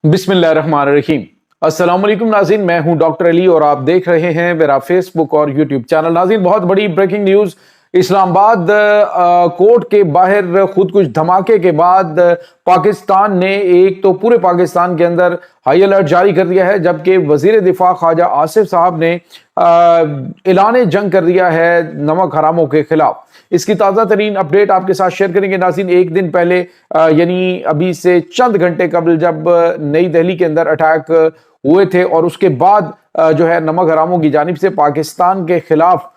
बिस्मिल्लाहिर्रहमानिर्रहीम। अस्सलाम वालेकुम नाज़रीन, मैं हूं डॉक्टर अली और आप देख रहे हैं मेरा फेसबुक और यूट्यूब चैनल। नाज़रीन, बहुत बड़ी ब्रेकिंग न्यूज़। इस्लामाबाद कोर्ट के बाहर खुद कुछ धमाके के बाद पाकिस्तान ने एक तो पूरे पाकिस्तान के अंदर हाई अलर्ट जारी कर दिया है, जबकि वजीर दिफा ख्वाजा आसिफ साहब ने ऐलान जंग कर दिया है नमक हरामों के खिलाफ। इसकी ताज़ा तरीन अपडेट आपके साथ शेयर करेंगे नाज़रीन। एक दिन पहले यानी अभी से चंद घंटे कबल जब नई दिल्ली के अंदर अटैक हुए थे और उसके बाद जो है नमक हरामों की जानिब से पाकिस्तान के खिलाफ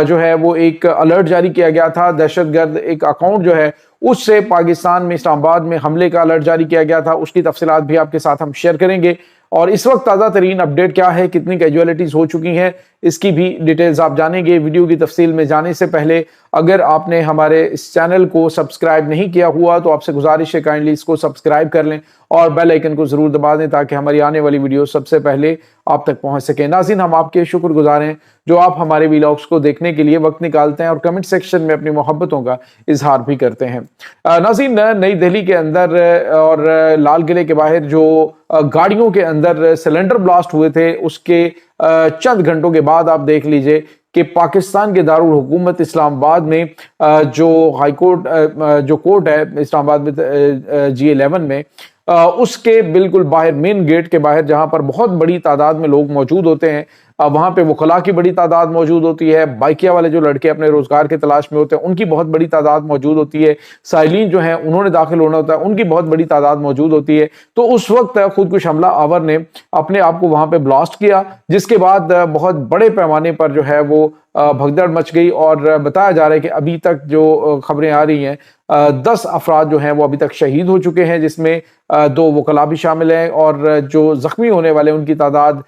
जो है वो एक अलर्ट जारी किया गया था। दहशतगर्द एक अकाउंट जो है उससे पाकिस्तान में इस्लामाबाद में हमले का अलर्ट जारी किया गया था। उसकी तफसीलात भी आपके साथ हम शेयर करेंगे और इस वक्त ताज़ा तरीन अपडेट क्या है, कितनी कैजुअलिटीज हो चुकी हैं, इसकी भी डिटेल्स आप जानेंगे। वीडियो की तफसील में जाने से पहले अगर आपने हमारे इस चैनल को सब्सक्राइब नहीं किया हुआ तो आपसे गुजारिश है काइंडली इसको सब्सक्राइब कर लें और बेल आइकन को जरूर दबा दें ताकि हमारी आने वाली वीडियो सबसे पहले आप तक पहुंच सके। नाज़रीन, हम आपके शुक्रगुजार हैं जो आप हमारे व्लॉग्स को देखने के लिए वक्त निकालते हैं और कमेंट सेक्शन में अपनी मोहब्बतों का इजहार भी करते हैं। नाज़रीन, नई दिल्ली के अंदर और लाल किले के बाहर जो गाड़ियों के अंदर सिलेंडर ब्लास्ट हुए थे उसके चंद घंटों के बाद आप देख लीजिए कि पाकिस्तान के दारुल हुकूमत इस्लामाबाद में जो हाई कोर्ट जो कोर्ट है इस्लामाबाद में G11 में उसके बिल्कुल बाहर मेन गेट के बाहर जहां पर बहुत बड़ी तादाद में लोग मौजूद होते हैं, वहां पे वकला की बड़ी तादाद मौजूद होती है। बाइकिया वाले जो लड़के अपने रोजगार के तलाश में होते हैं उनकी बहुत बड़ी तादाद मौजूद होती है। साइलिन जो हैं उन्होंने दाखिल होना होता है उनकी बहुत बड़ी तादाद मौजूद होती है। तो उस वक्त खुद कुछ हमला आवर ने अपने आप को वहां पे ब्लास्ट किया, जिसके बाद बहुत बड़े पैमाने पर जो है वो भगदड़ मच गई और बताया जा रहा है कि अभी तक जो खबरें आ रही हैं 10 अफराद जो हैं वो अभी तक शहीद हो चुके हैं, जिसमें 2 वकला भी शामिल हैं और जो जख्मी होने वाले उनकी तादाद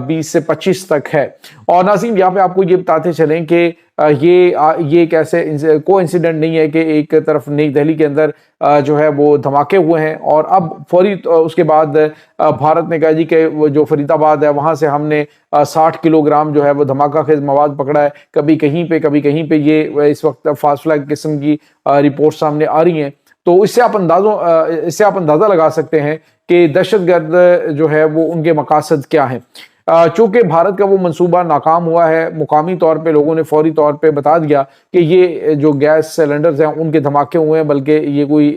20 से 25 तक है। और नाज़रीन, यहाँ पे आपको ये बताते चलें कि ये एक ऐसे को इंसिडेंट नहीं है कि एक तरफ नई दिल्ली के अंदर जो है वो धमाके हुए हैं और अब फौरी उसके बाद भारत ने कहा जी कि वो जो फरीदाबाद है वहां से हमने 60 किलोग्राम जो है वो धमाका खेज मवाद पकड़ा है। कभी कहीं पे ये इस वक्त फासला किस्म की रिपोर्ट सामने आ रही हैं। तो इससे आप अंदाजा लगा सकते हैं कि दहशतगर्द जो है वो उनके मकासद क्या हैं। चूंकि भारत का वो मंसूबा नाकाम हुआ है, मुकामी तौर पे लोगों ने फौरी तौर पे बता दिया कि ये जो गैस सिलेंडर्स हैं उनके धमाके हुए हैं, बल्कि ये कोई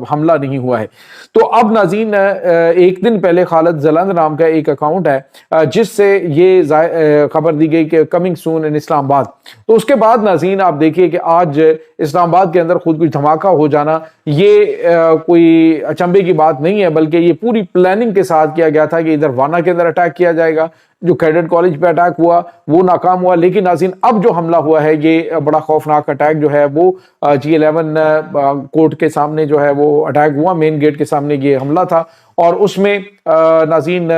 हमला नहीं हुआ है। तो अब नाज़रीन, एक दिन पहले खालिद जलंद नाम का एक अकाउंट है जिससे ये खबर दी गई कि कमिंग सून इन इस्लामाबाद। तो उसके बाद नाज़रीन आप देखिए कि आज इस्लामाबाद के अंदर खुद कुछ धमाका हो जाना ये कोई अचंभे की बात नहीं है, बल्कि ये पूरी प्लानिंग के साथ किया गया था कि इधर वाना के अंदर अटैक किया जाएगा। जो कैडेट कॉलेज पे अटैक हुआ वो नाकाम हुआ, लेकिन नाज़रीन अब जो हमला हुआ है ये बड़ा खौफनाक अटैक जो है वो G11 कोर्ट के सामने जो है वो अटैक हुआ, मेन गेट के सामने ये हमला था और उसमें नाज़रीन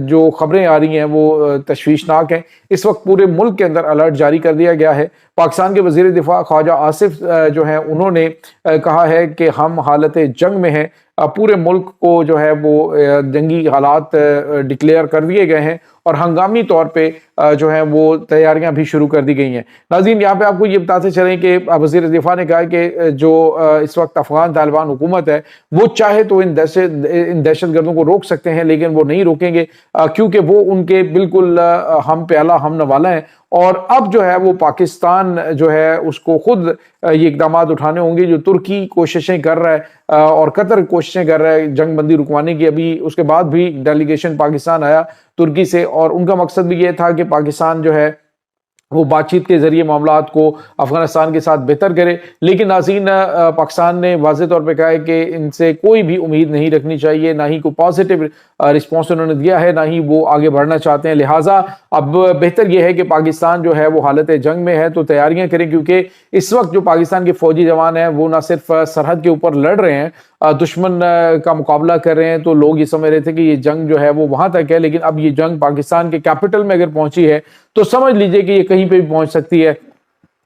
जो खबरें आ रही हैं वो तशवीशनाक हैं। इस वक्त पूरे मुल्क के अंदर अलर्ट जारी कर दिया गया है। पाकिस्तान के वज़ीर दिफा ख्वाजा आसिफ जो है उन्होंने कहा है कि हम हालत जंग में हैं, पूरे मुल्क को जो है वो जंगी हालात डिक्लेयर कर दिए गए हैं और हंगामी तौर पे जो है वो तैयारियां भी शुरू कर दी गई हैं। नाज़रीन, यहाँ पे आपको ये बताते चलें कि वज़ीर दिफा ने कहा कि जो इस वक्त अफगान तालिबान हुकूमत है वो चाहे तो इन दहशतगर्दों को रोक सकते हैं, लेकिन वो नहीं रोकेंगे क्योंकि वो उनके बिल्कुल हम प्याला हम नवाला है। और अब जो है वो पाकिस्तान जो है उसको खुद ये इकदाम उठाने होंगे। जो तुर्की कोशिशें कर रहा है और कतर कोशिशें कर रहा है जंग बंदी रुकवाने की, अभी उसके बाद भी डेलीगेशन पाकिस्तान आया तुर्की से और उनका मकसद भी ये था कि पाकिस्तान जो है वो बातचीत के जरिए मामलात को अफगानिस्तान के साथ बेहतर करे। लेकिन नाज़रीन, पाकिस्तान ने वाज़ेह तौर पे कहा है कि इनसे कोई भी उम्मीद नहीं रखनी चाहिए, ना ही कोई पॉजिटिव रिस्पॉन्स उन्होंने दिया है, ना ही वो आगे बढ़ना चाहते हैं। लिहाजा अब बेहतर यह है कि पाकिस्तान जो है वो हालत जंग में है तो तैयारियां करें, क्योंकि इस वक्त जो पाकिस्तान के फौजी जवान हैं वो ना सिर्फ सरहद के ऊपर लड़ रहे हैं, दुश्मन का मुकाबला कर रहे हैं। तो लोग ये समझ रहे थे कि ये जंग जो है वो वहां तक है, लेकिन अब ये जंग पाकिस्तान के कैपिटल में अगर पहुंची है तो समझ लीजिए कि ये कहीं पे भी पहुंच सकती है।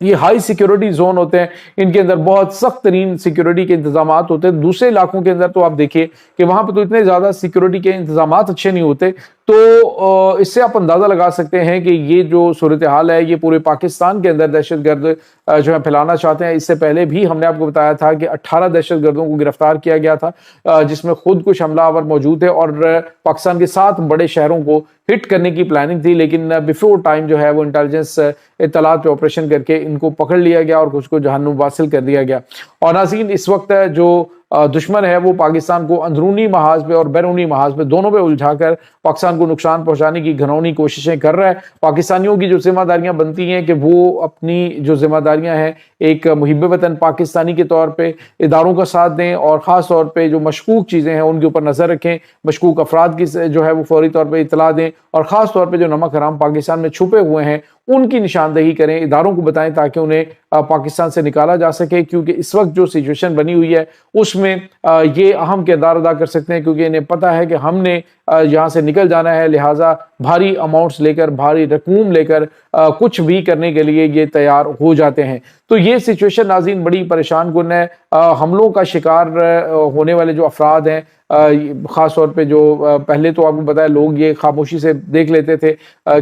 ये हाई सिक्योरिटी जोन होते हैं, इनके अंदर बहुत सख्त तरीन सिक्योरिटी के इंतजाम होते हैं। दूसरे इलाकों के अंदर तो आप देखिए कि वहां पर तो इतने ज्यादा सिक्योरिटी के इंतजाम अच्छे नहीं होते, تو اس سے آپ اندازہ لگا سکتے ہیں کہ یہ جو صورتحال ہے یہ پورے پاکستان کے اندر دہشت گرد جو ہے پھیلانا چاہتے ہیں۔ اس سے پہلے بھی ہم نے آپ کو بتایا تھا کہ 18 دہشت گردوں کو گرفتار کیا گیا تھا، جس میں خود کچھ حملہ آور موجود تھے اور پاکستان کے 7 بڑے شہروں کو ہٹ کرنے کی پلاننگ تھی، لیکن بیفور ٹائم جو ہے وہ انٹیلیجنس اطلاعات پہ آپریشن کر کے ان کو پکڑ لیا گیا اور کچھ کو جہنم واصل کر دیا گیا۔ اور ناظرین، اس وقت جو دشمن ہے وہ پاکستان کو اندرونی محاذ پہ اور بیرونی محاذ پہ دونوں پہ الجھا کر پاکستان کو نقصان پہنچانے کی گھنونی کوششیں کر رہا ہے۔ پاکستانیوں کی جو ذمہ داریاں بنتی ہیں کہ وہ اپنی جو ذمہ داریاں ہیں ایک محب وطن پاکستانی کے طور پہ اداروں کا ساتھ دیں، اور خاص طور پہ جو مشکوک چیزیں ہیں ان کے اوپر نظر رکھیں، مشکوک افراد کی جو ہے وہ فوری طور پہ اطلاع دیں، اور خاص طور پہ جو نمک حرام پاکستان میں چھپے ہوئے ہیں ان کی نشاندہی کریں، اداروں کو بتائیں تاکہ انہیں پاکستان سے نکالا جا سکے، کیونکہ اس وقت جو سچویشن بنی ہوئی ہے اس میں یہ اہم کردار ادا کر سکتے ہیں، کیونکہ انہیں پتہ ہے کہ ہم نے یہاں سے نکل جانا ہے، لہٰذا بھاری اماؤنٹس لے کر، بھاری رقوم لے کر کچھ بھی کرنے کے لیے یہ تیار ہو جاتے ہیں۔ تو یہ سچویشن ناظرین بڑی پریشان کن ہے۔ حملوں کا شکار ہونے والے جو افراد ہیں، خاص طور پہ جو پہلے تو آپ کو پتا ہے لوگ یہ خاموشی سے دیکھ لیتے تھے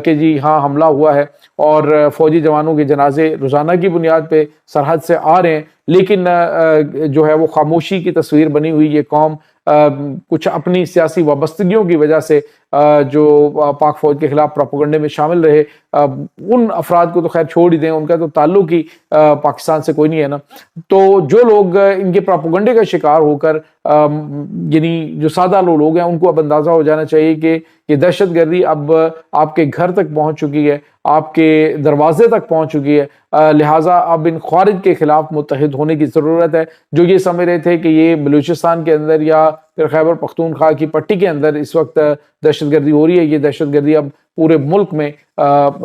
کہ جی ہاں حملہ ہوا ہے، اور فوجی جوانوں کے جنازے روزانہ کی بنیاد پہ سرحد سے آ رہے ہیں، لیکن جو ہے وہ خاموشی کی تصویر بنی ہوئی یہ قوم کچھ اپنی سیاسی وابستگیوں کی وجہ سے جو پاک فوج کے خلاف پروپیگنڈے میں شامل رہے، ان افراد کو تو خیر چھوڑ ہی دیں، ان کا تو تعلق ہی پاکستان سے کوئی نہیں ہے نا۔ تو جو لوگ ان کے پروپیگنڈے کا شکار ہو کر یعنی جو سادہ لوگ ہیں ان کو اب اندازہ ہو جانا چاہیے کہ یہ دہشت گردی اب آپ کے گھر تک پہنچ چکی ہے، آپ کے دروازے تک پہنچ چکی ہے، لہٰذا اب ان خوارج کے خلاف متحد ہونے کی ضرورت ہے۔ جو یہ سمجھ رہے تھے کہ یہ بلوچستان کے اندر یا پھر خیبر پختونخوا کی پٹی کے اندر اس وقت دہشت گردی ہو رہی ہے، یہ دہشت گردی اب پورے ملک میں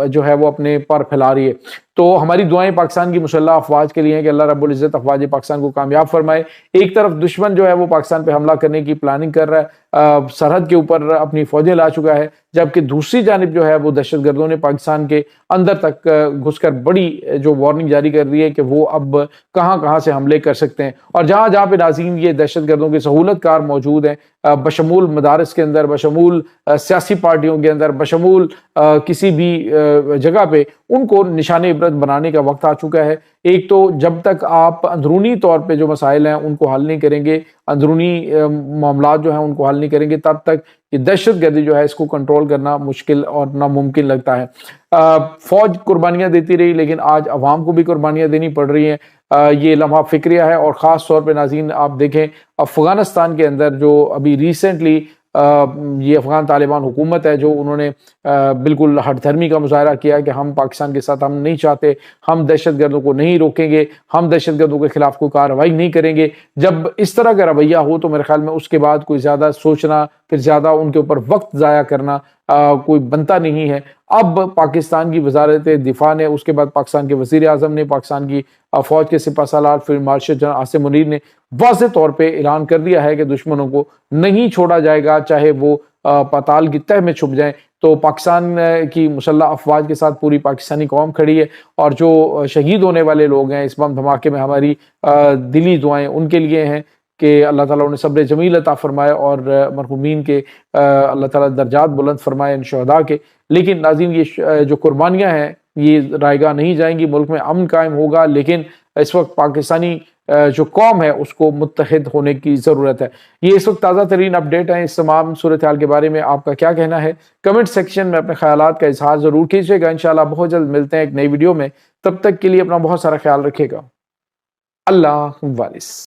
جو ہے وہ اپنے پر پھیلا رہی ہے۔ تو ہماری دعائیں پاکستان کی مسلح افواج کے لیے ہیں کہ اللہ رب العزت افواج پاکستان کو کامیاب فرمائے۔ ایک طرف دشمن جو ہے وہ پاکستان پہ حملہ کرنے کی پلاننگ کر رہا ہے، سرحد کے اوپر اپنی فوجیں لا چکا ہے، جبکہ دوسری جانب جو ہے وہ دہشت گردوں نے پاکستان کے اندر تک گھس کر بڑی جو وارننگ جاری کر دی ہے کہ وہ اب کہاں کہاں سے حملے کر سکتے ہیں، اور جہاں جہاں پہ ناظرین یہ دہشت گردوں کے سہولت کار موجود ہیں، بشمول مدارس کے اندر، بشمول سیاسی پارٹیوں کے اندر، بشمول کسی بھی جگہ پہ، ان کو نشان عبرت بنانے کا وقت آ چکا ہے۔ ایک تو جب تک آپ اندرونی طور پہ جو مسائل ہیں ان کو حل نہیں کریں گے، اندرونی معاملات جو ہیں ان کو حل نہیں کریں گے، تب تک یہ دہشت گردی جو ہے اس کو کنٹرول کرنا مشکل اور ناممکن لگتا ہے۔ فوج قربانیاں دیتی رہی، لیکن آج عوام کو بھی قربانیاں دینی پڑ رہی ہیں، یہ لمحہ فکریہ ہے۔ اور خاص طور پہ ناظرین آپ دیکھیں افغانستان کے اندر جو ابھی ریسنٹلی یہ افغان طالبان حکومت ہے، جو انہوں نے بالکل ہٹ دھرمی کا مظاہرہ کیا کہ ہم پاکستان کے ساتھ ہم نہیں چاہتے، ہم دہشت گردوں کو نہیں روکیں گے، ہم دہشت گردوں کے خلاف کوئی کارروائی نہیں کریں گے۔ جب اس طرح کا رویہ ہو تو میرے خیال میں اس کے بعد کوئی زیادہ سوچنا، پھر زیادہ ان کے اوپر وقت ضائع کرنا کوئی بنتا نہیں ہے۔ اب پاکستان کی وزارت دفاع نے، اس کے بعد پاکستان کے وزیر اعظم نے، پاکستان کی فوج کے سپہ سالار field marshal general Asim Munir نے واضح طور پہ اعلان کر دیا ہے کہ دشمنوں کو نہیں چھوڑا جائے گا، چاہے وہ پاتال کی تہ میں چھپ جائیں۔ تو پاکستان کی مسلح افواج کے ساتھ پوری پاکستانی قوم کھڑی ہے، اور جو شہید ہونے والے لوگ ہیں اس بم دھماکے میں، ہماری دلی دعائیں ان کے لیے ہیں کہ اللہ تعالیٰ انہیں صبر جمیل عطا فرمائے اور مرحومین کے اللہ تعالیٰ درجات بلند فرمائے، ان شہداء کے۔ لیکن ناظرین یہ جو قربانیاں ہیں یہ رائے گاہ نہیں جائیں گی، ملک میں امن قائم ہوگا، لیکن اس وقت پاکستانی جو قوم ہے اس کو متحد ہونے کی ضرورت ہے۔ یہ اس وقت تازہ ترین اپڈیٹ ہیں۔ اس تمام صورتحال کے بارے میں آپ کا کیا کہنا ہے؟ کمنٹ سیکشن میں اپنے خیالات کا اظہار ضرور کیجیے گا۔ انشاءاللہ بہت جلد ملتے ہیں ایک نئی ویڈیو میں، تب تک کے لیے اپنا بہت سارا خیال رکھیے گا۔ اللہ حافظ۔